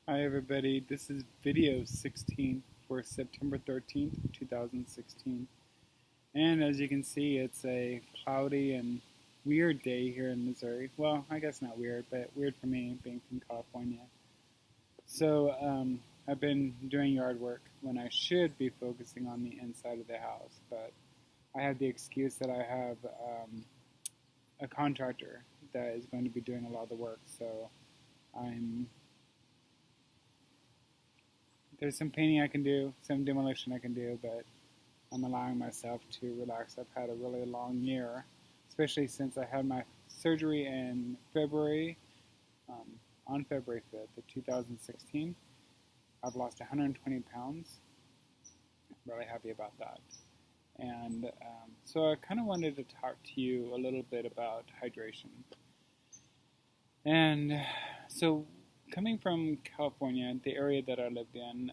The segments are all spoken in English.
Hi everybody, this is video 16 for September 13th, 2016. And as you can see, it's a cloudy and weird day here in Missouri. Well, I guess not weird, but weird for me being from California. So I've been doing yard work when I should be focusing on the inside of the house, but I have the excuse that I have a contractor that is going to be doing a lot of the work, so I'm there's some painting I can do, some demolition I can do, but I'm allowing myself to relax. I've had a really long year, especially since I had my surgery in February, on February 5th of 2016. I've lost 120 pounds. I'm really happy about that. And so I kind of wanted to talk to you a little bit about hydration. And so coming from California, the area that I lived in,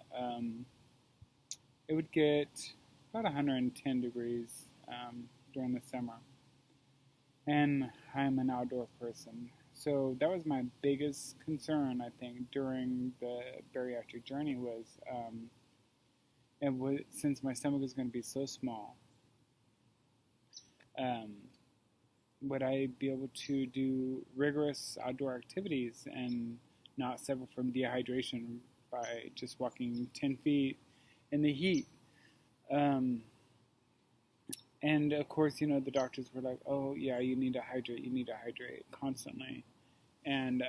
it would get about 110 degrees during the summer. And I'm an outdoor person. So that was my biggest concern, I think, during the bariatric journey since my stomach is going to be so small, would I be able to do rigorous outdoor activities and not suffer from dehydration by just walking 10 feet in the heat? And of course, the doctors were like, oh, yeah, you need to hydrate constantly. And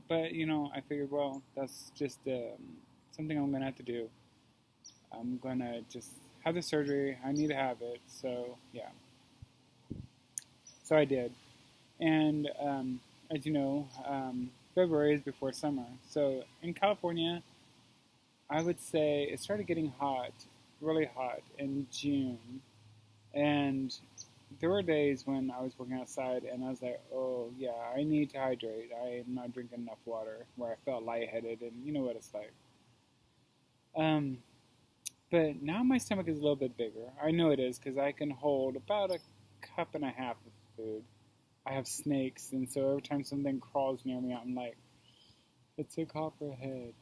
but, I figured, well, that's just something I'm going to have to do. I'm going to just have the surgery. I need to have it. So, yeah. So I did. And as you know, February is before summer. So in California, I would say it started getting hot, really hot, in June. And there were days when I was working outside and I was like, oh, yeah, I need to hydrate. I am not drinking enough water, where I felt lightheaded, and you know what it's like. But now my stomach is a little bit bigger. I know it is because I can hold about a cup and a half of food. I have snakes, and so every time something crawls near me, I'm like, it's a copperhead.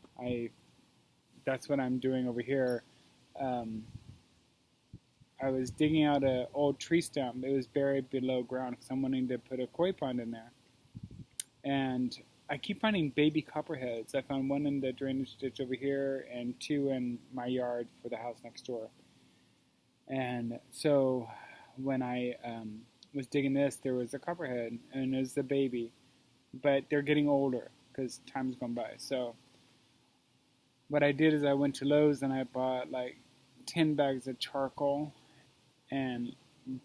That's what I'm doing over here. I was digging out an old tree stump. It was buried below ground because I'm wanting to put a koi pond in there. And I keep finding baby copperheads. I found one in the drainage ditch over here and two in my yard for the house next door. And so when I was digging this, there was a copperhead, and it was a baby. But they're getting older because time's gone by. So what I did is I went to Lowe's and I bought like 10 bags of charcoal and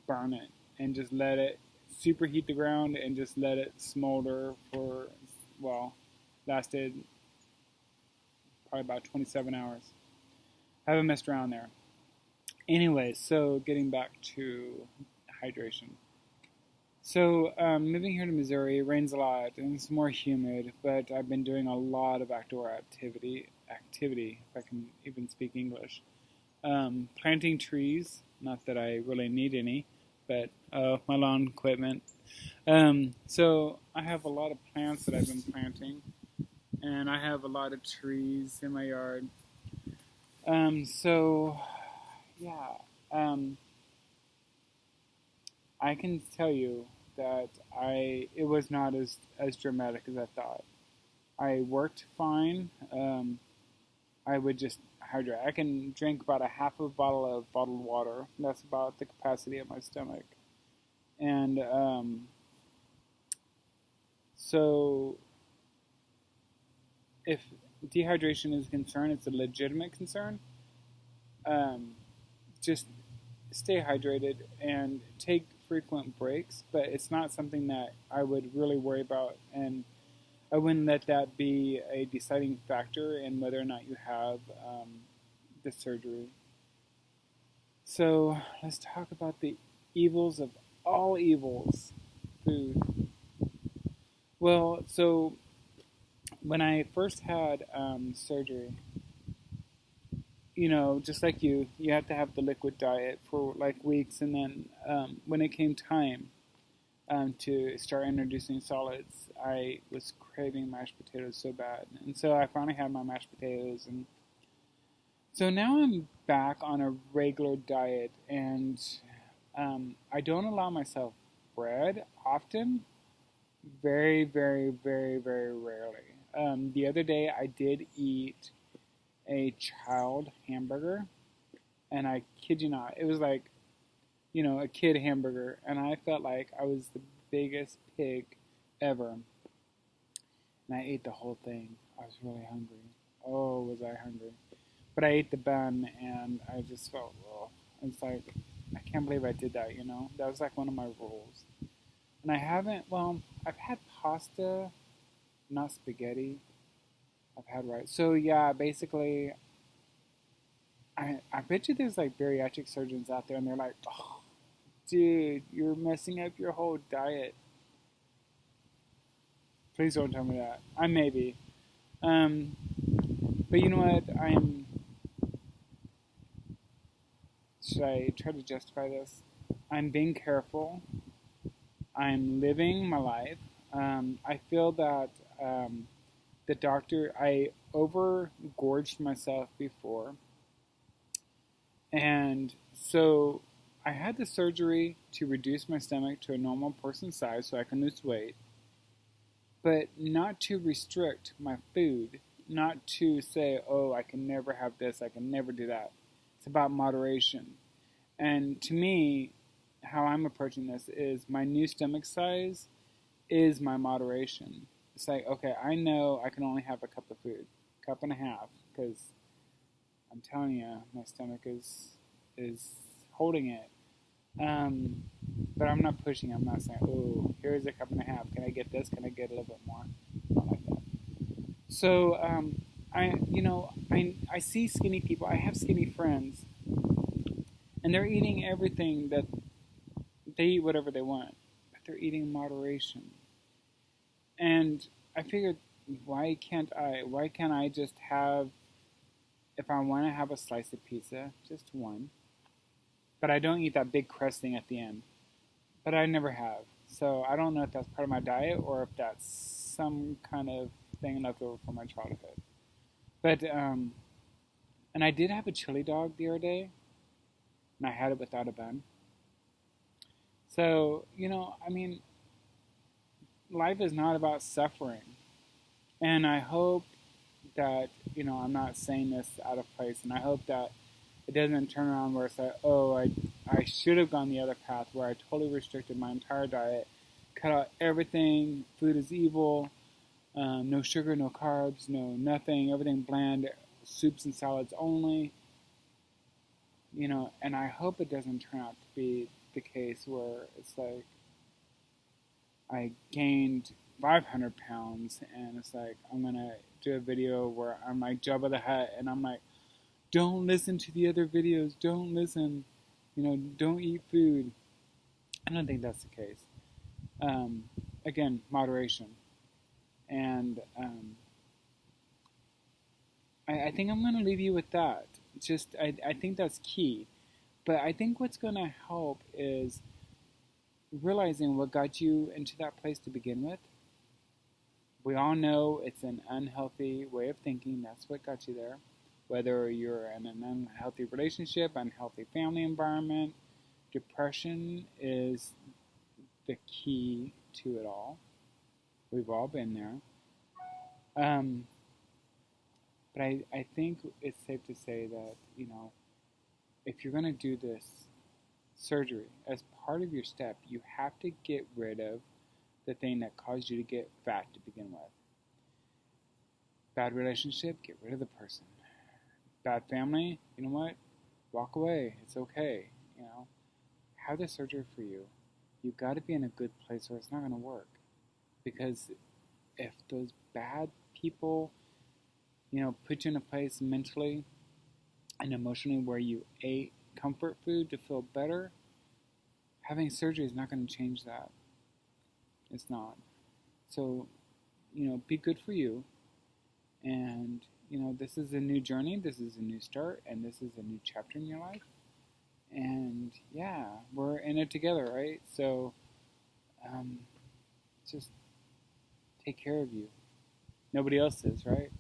burn it and just let it superheat the ground and just let it smolder for, lasted probably about 27 hours. I haven't messed around there. Anyway, so getting back to hydration. So moving here to Missouri, it rains a lot and it's more humid, but I've been doing a lot of outdoor activity, if I can even speak English. Planting trees, not that I really need any, but my lawn equipment. So I have a lot of plants that I've been planting, and I have a lot of trees in my yard. I can tell you that it was not as dramatic as I thought. I worked fine. I would just hydrate. I can drink about a half of a bottle of bottled water. That's about the capacity of my stomach. And so if dehydration is a concern, it's a legitimate concern. Just stay hydrated and take frequent breaks, but it's not something that I would really worry about, and I wouldn't let that be a deciding factor in whether or not you have the surgery. So let's talk about the evils of all evils, food. Well, so when I first had surgery, just like you have to have the liquid diet for like weeks, and then when it came time, to start introducing solids, I was craving mashed potatoes so bad. And so I finally had my mashed potatoes. And so now I'm back on a regular diet. And I don't allow myself bread often. Very, very, very, very rarely. The other day I did eat a child hamburger. And I kid you not, it was like, a kid hamburger, and I felt like I was the biggest pig ever. And I ate the whole thing. I was really hungry. Oh, was I hungry. But I ate the bun, and I just felt, oh, it's like, I can't believe I did that, That was like one of my rules. And I've had pasta, not spaghetti. I've had rice. So, yeah, basically, I bet you there's like bariatric surgeons out there, and they're like, oh, dude, you're messing up your whole diet. Please don't tell me that. I may be. But you know what? Should I try to justify this? I'm being careful. I'm living my life. I feel that I over-gorged myself before. And so I had the surgery to reduce my stomach to a normal person's size so I can lose weight, but not to restrict my food, not to say, oh, I can never have this, I can never do that. It's about moderation. And to me, how I'm approaching this is my new stomach size is my moderation. It's like, okay, I know I can only have a cup of food, cup and a half, because I'm telling you, my stomach is holding it. But I'm not pushing. I'm not saying, oh, here's a cup and a half. Can I get this? Can I get a little bit more? Not like that. So, I see skinny people. I have skinny friends, and they're eating everything that they eat whatever they want, but they're eating in moderation. And I figured, why can't I? Why can't I just have, if I want to have a slice of pizza, just one? But I don't eat that big crust thing at the end. But I never have. So I don't know if that's part of my diet or if that's some kind of thing left over from my childhood. But, and I did have a chili dog the other day, and I had it without a bun. So, life is not about suffering. And I hope that, I'm not saying this out of place, and I hope that it doesn't turn around where it's like, oh, I should have gone the other path where I totally restricted my entire diet, cut out everything, food is evil, no sugar, no carbs, no nothing, everything bland, soups and salads only, and I hope it doesn't turn out to be the case where it's like I gained 500 pounds and it's like I'm going to do a video where I'm like Jabba the Hutt and I'm like, don't listen to the other videos, don't listen, don't eat food. I don't think that's the case. Again, moderation. And I think I'm going to leave you with that. I think that's key. But I think what's going to help is realizing what got you into that place to begin with. We all know it's an unhealthy way of thinking. That's what got you there. Whether you're in an unhealthy relationship, unhealthy family environment, depression is the key to it all. We've all been there. But I think it's safe to say that, if you're going to do this surgery, as part of your step, you have to get rid of the thing that caused you to get fat to begin with. Bad relationship, get rid of the person. Bad family, you know what? Walk away. It's okay. Have the surgery for you. You've got to be in a good place or it's not going to work. Because if those bad people, put you in a place mentally and emotionally where you ate comfort food to feel better, having surgery is not going to change that. It's not. So, be good for you. And, this is a new journey, this is a new start, and this is a new chapter in your life. And, yeah, we're in it together, right? So, just take care of you. Nobody else is, right?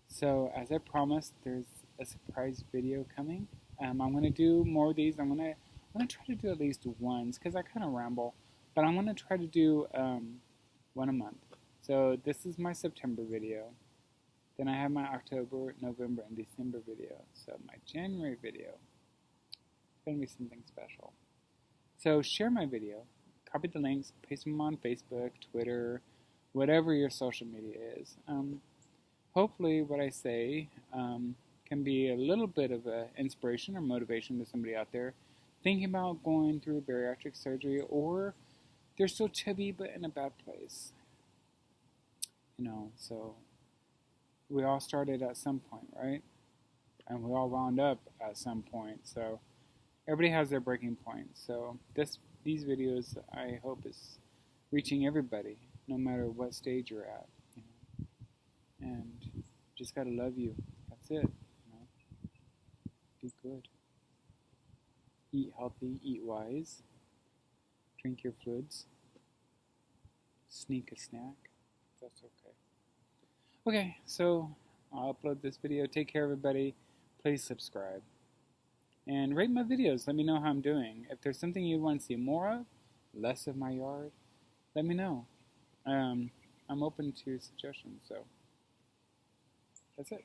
So, as I promised, there's a surprise video coming. I'm going to do more of these. I'm gonna try to do at least once because I kind of ramble, but I'm going to try to do one a month. So this is my September video. Then I have my October, November, and December video. So my January video is going to be something special. So share my video, copy the links, paste them on Facebook, Twitter, whatever your social media is. Hopefully what I say can be a little bit of an inspiration or motivation to somebody out there thinking about going through bariatric surgery, or they're still chubby but in a bad place. So we all started at some point, right? And we all wound up at some point. So everybody has their breaking point. So these videos, I hope, is reaching everybody, no matter what stage you're at. And just gotta love you. That's it. Be good. Eat healthy. Eat wise. Drink your fluids. Sneak a snack. That's okay. Okay, so I'll upload this video. Take care, everybody. Please subscribe. And rate my videos. Let me know how I'm doing. If there's something you want to see more of, less of my yard, let me know. I'm open to suggestions, so that's it.